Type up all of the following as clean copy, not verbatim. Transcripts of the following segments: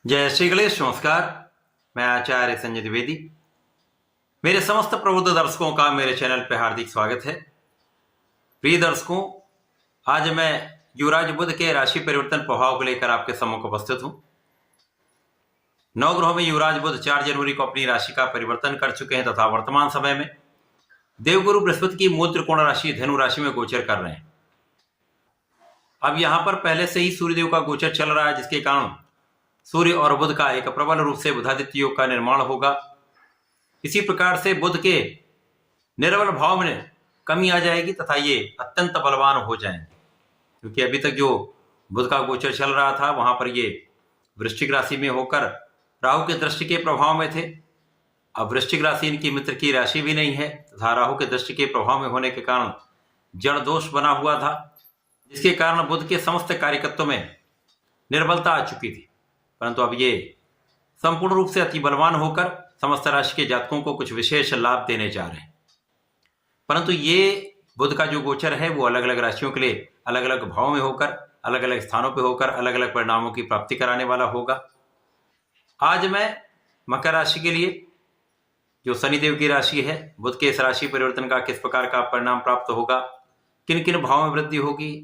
जय श्री गणेश। नमस्कार। मैं आचार्य संजय द्विवेदी। मेरे समस्त प्रबुद्ध दर्शकों का मेरे चैनल पर हार्दिक स्वागत है। प्रिय दर्शकों, आज मैं युवराज बुध के राशि परिवर्तन प्रभाव को लेकर आपके सम्मुख उपस्थित हूं। नौ ग्रहों में युवराज बुध 4 जनवरी को अपनी राशि का परिवर्तन कर चुके हैं तथा वर्तमान समय में देवगुरु बृहस्पति की मूल त्रिकोण राशि धनु राशि में गोचर कर रहे हैं। अब यहां पर पहले से ही सूर्यदेव का गोचर चल रहा है, जिसके कारण सूर्य और बुध का एक प्रबल रूप से बुधादित्य योग का निर्माण होगा। इसी प्रकार से बुध के निर्बल भाव में कमी आ जाएगी तथा ये अत्यंत बलवान हो जाएंगे, क्योंकि अभी तक जो बुध का गोचर चल रहा था वहां पर ये वृश्चिक राशि में होकर राहु के दृष्टि के प्रभाव में थे। अब वृश्चिक राशि इनकी मित्र की राशि भी नहीं है तथा राहु के दृष्टि के प्रभाव में होने के कारण जड़ दोष बना हुआ था, जिसके कारण बुध के समस्त कार्यकत्व में निर्बलता आ चुकी थी। परंतु अब ये संपूर्ण रूप से अति बलवान होकर समस्त राशि के जातकों को कुछ विशेष लाभ देने जा रहे हैं। परंतु ये बुध का जो गोचर है वो अलग अलग राशियों के लिए अलग अलग भाव में होकर अलग अलग स्थानों पर होकर अलग अलग परिणामों की प्राप्ति कराने वाला होगा। आज मैं मकर राशि के लिए, जो शनिदेव की राशि है, बुध के इस राशि परिवर्तन का किस प्रकार का परिणाम प्राप्त होगा, किन किन भावों में वृद्धि होगी,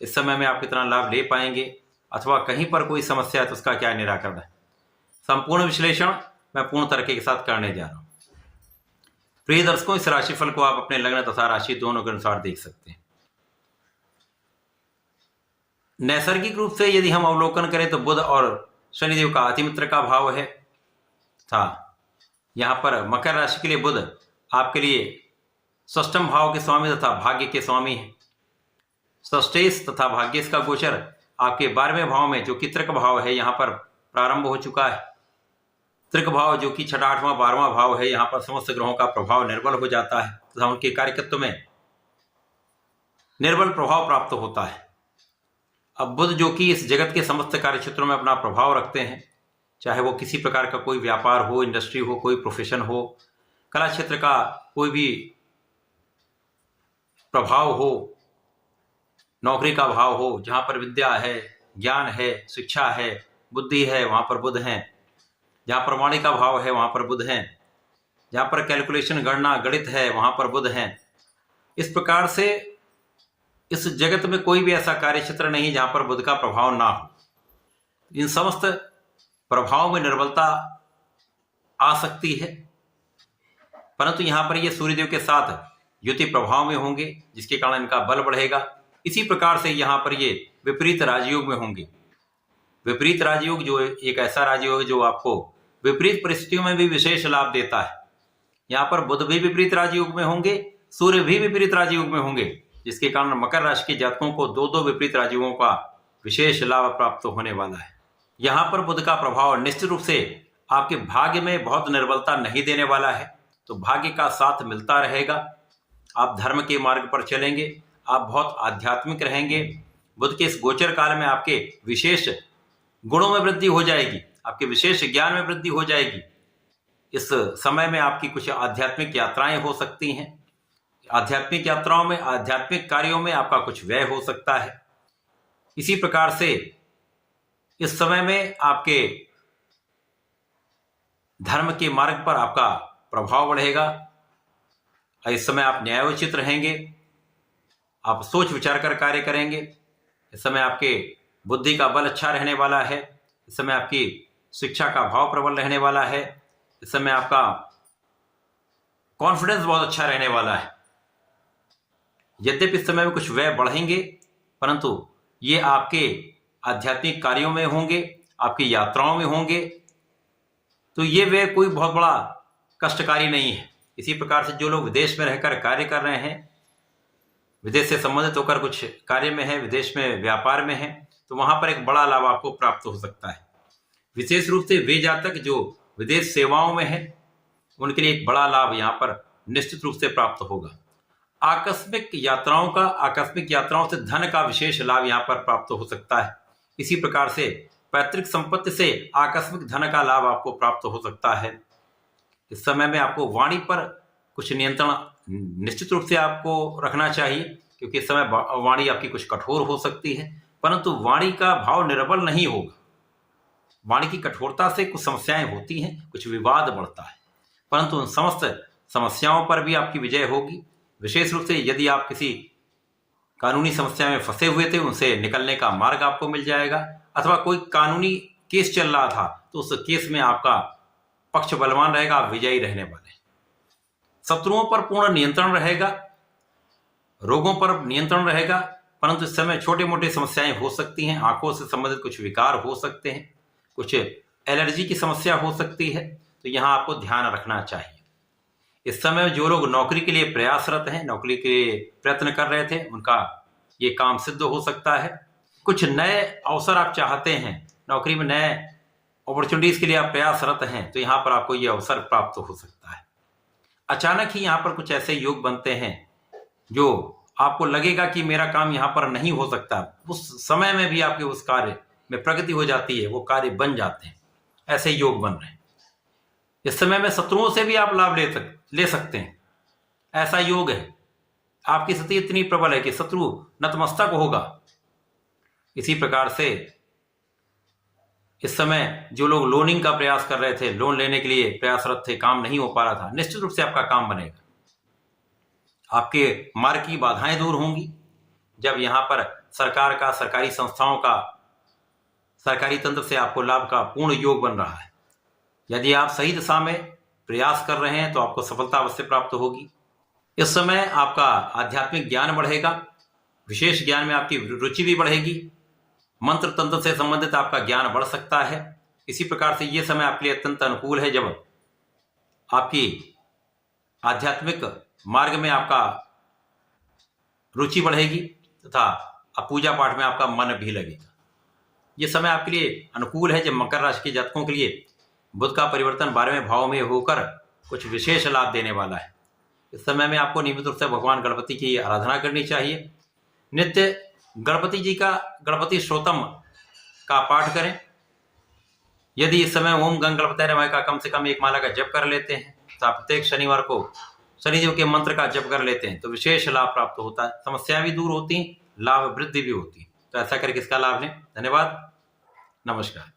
इस समय में आप कितना लाभ ले पाएंगे अथवा कहीं पर कोई समस्या है तो उसका क्या निराकरण है, संपूर्ण विश्लेषण मैं पूर्ण तरीके के साथ करने जा रहा हूं। प्रिय दर्शकों, इस राशिफल को आप अपने लग्न तथा राशि दोनों के अनुसार देख सकते हैं। नैसर्गिक रूप से यदि हम अवलोकन करें तो बुध और शनिदेव का अतिमित्र का भाव है तथा यहां पर मकर राशि के लिए बुध आपके लिए षष्ठम भाव के स्वामी तथा भाग्य के स्वामी है। षष्ठेश तथा भाग्येश का गोचर आपके 12वें भाव में, जो कि तृक भाव है, यहां पर प्रारंभ हो चुका है। तृक भाव जो कि 6ठा 8वां 12वां भाव है, यहां पर समस्त ग्रहों का प्रभाव निर्बल हो जाता है तथा उनके कार्यकत्व में निर्बल प्रभाव प्राप्त होता है। अब बुध जो कि इस जगत के समस्त कार्य क्षेत्रों में अपना प्रभाव रखते हैं, चाहे वो किसी प्रकार का कोई व्यापार हो, इंडस्ट्री हो, कोई प्रोफेशन हो, कला क्षेत्र का कोई भी प्रभाव हो, नौकरी का भाव हो, जहां पर विद्या है, ज्ञान है, शिक्षा है, बुद्धि है, वहां पर बुध हैं। जहां पर वाणी का भाव है वहां पर बुध हैं। जहां पर कैलकुलेशन, गणना, गणित है, वहां पर बुध हैं। इस प्रकार से इस जगत में कोई भी ऐसा कार्य क्षेत्र नहीं जहां पर बुध का प्रभाव ना हो। इन समस्त प्रभाव में निर्बलता आ सकती है, परंतु यहां पर ये सूर्यदेव के साथ युति प्रभाव में होंगे, जिसके कारण इनका बल बढ़ेगा। इसी प्रकार से यहां पर ये विपरीत राजयोग में होंगे। विपरीत राजयोग जो एक ऐसा राजयोग है जो आपको विपरीत परिस्थितियों में भी विशेष लाभ देता है। यहां पर बुध भी विपरीत राजयोग में होंगे, सूर्य भी विपरीत राजयोग में होंगे, जिसके कारण मकर राशि के जातकों को दो विपरीत राजयोगों का विशेष लाभ प्राप्त होने वाला है। यहां पर बुध का प्रभाव निश्चित रूप से आपके भाग्य में बहुत निर्बलता नहीं देने वाला है, तो भाग्य का साथ मिलता रहेगा। आप धर्म के मार्ग पर चलेंगे, आप बहुत आध्यात्मिक रहेंगे। बुध के इस गोचर काल में आपके विशेष गुणों में वृद्धि हो जाएगी, आपके विशेष ज्ञान में वृद्धि हो जाएगी। इस समय में आपकी कुछ आध्यात्मिक यात्राएं हो सकती हैं। आध्यात्मिक यात्राओं में, आध्यात्मिक कार्यों में आपका कुछ व्यय हो सकता है। इसी प्रकार से इस समय में आपके धर्म के मार्ग पर आपका प्रभाव बढ़ेगा। इस समय आप न्यायोचित रहेंगे, आप सोच विचार कर कार्य करेंगे। इस समय आपके बुद्धि का बल अच्छा रहने वाला है। इस समय आपकी शिक्षा का भाव प्रबल रहने वाला है। इस समय आपका कॉन्फिडेंस बहुत अच्छा रहने वाला है। यद्यपि इस समय में कुछ व्यय बढ़ेंगे, परंतु ये आपके आध्यात्मिक कार्यों में होंगे, आपकी यात्राओं में होंगे, तो ये व्यय कोई बहुत बड़ा कष्टकारी नहीं है। इसी प्रकार से जो लोग विदेश में रहकर कार्य कर रहे हैं, विदेश से संबंधित होकर कुछ कार्य में है, विदेश में व्यापार में है, तो वहां पर एक बड़ा लाभ आपको प्राप्त हो सकता है। विशेष रूप से वे जातक जो विदेश सेवाओं में है, उनके लिए एक बड़ा लाभ यहां पर निश्चित रूप से प्राप्त होगा। आकस्मिक यात्राओं से धन का विशेष लाभ यहां पर प्राप्त हो सकता है। इसी प्रकार से पैतृक संपत्ति से आकस्मिक धन का लाभ आपको प्राप्त हो सकता है। इस समय में आपको वाणी पर कुछ नियंत्रण निश्चित रूप से आपको रखना चाहिए, क्योंकि इस समय वाणी आपकी कुछ कठोर हो सकती है, परंतु वाणी का भाव निर्बल नहीं होगा। वाणी की कठोरता से कुछ समस्याएं होती हैं, कुछ विवाद बढ़ता है, परंतु उन समस्त समस्याओं पर भी आपकी विजय होगी। विशेष रूप से यदि आप किसी कानूनी समस्या में फंसे हुए थे, उनसे निकलने का मार्ग आपको मिल जाएगा, अथवा कोई कानूनी केस चल रहा था तो उस केस में आपका पक्ष बलवान रहेगा, आप विजयी रहने वाले हैं। शत्रुओं पर पूर्ण नियंत्रण रहेगा, रोगों पर नियंत्रण रहेगा, परंतु इस समय छोटे मोटे समस्याएं हो सकती हैं। आंखों से संबंधित कुछ विकार हो सकते हैं, कुछ एलर्जी की समस्या हो सकती है, तो यहां आपको ध्यान रखना चाहिए। इस समय जो लोग नौकरी के लिए प्रयासरत हैं, नौकरी के लिए प्रयत्न कर रहे थे, उनका ये काम सिद्ध हो सकता है। कुछ नए अवसर आप चाहते हैं, नौकरी में नए अपॉर्चुनिटीज के लिए आप प्रयासरत हैं, तो यहाँ पर आपको ये अवसर प्राप्त हो सकता है। अचानक ही यहाँ पर कुछ ऐसे योग बनते हैं जो आपको लगेगा कि मेरा काम यहाँ पर नहीं हो सकता, उस समय में भी आपके उस कार्य में प्रगति हो जाती है, वो कार्य बन जाते हैं। ऐसे योग बन रहे हैं। इस समय में शत्रुओं से भी आप लाभ ले सकते हैं, ऐसा योग है। आपकी स्थिति इतनी प्रबल है कि शत्रु नतमस्तक होगा। इसी प्रकार से इस समय जो लोग लोनिंग का प्रयास कर रहे थे, लोन लेने के लिए प्रयासरत थे, काम नहीं हो पा रहा था, निश्चित रूप से आपका काम बनेगा। आपके मार्ग की बाधाएं दूर होंगी। जब यहां पर सरकार का, सरकारी संस्थाओं का, सरकारी तंत्र से आपको लाभ का पूर्ण योग बन रहा है। यदि आप सही दिशा में प्रयास कर रहे हैं तो आपको सफलता अवश्य प्राप्त होगी। इस समय आपका आध्यात्मिक ज्ञान बढ़ेगा, विशेष ज्ञान में आपकी रुचि भी बढ़ेगी, मंत्र तंत्र से संबंधित आपका ज्ञान बढ़ सकता है। इसी प्रकार से ये समय आपके लिए अत्यंत अनुकूल है, जब आपकी आध्यात्मिक मार्ग में आपका रुचि बढ़ेगी तथा पूजा पाठ में आपका मन भी लगेगा। ये समय आपके लिए अनुकूल है, जब मकर राशि के जातकों के लिए बुध का परिवर्तन 12वें भाव में होकर कुछ विशेष लाभ देने वाला है। इस समय में आपको नियमित रूप से भगवान गणपति की आराधना करनी चाहिए। नित्य गणपति जी का गणपति श्रोतम का पाठ करें। यदि इस समय ओम गंग गणपतये नमः का कम से कम एक माला का जप कर लेते हैं, तो आप प्रत्येक शनिवार को शनिदेव के मंत्र का जप कर लेते हैं, तो विशेष लाभ प्राप्त होता है। समस्याएं भी दूर होती हैं, लाभ वृद्धि भी होती है। तो ऐसा करके इसका लाभ लें। धन्यवाद, नमस्कार।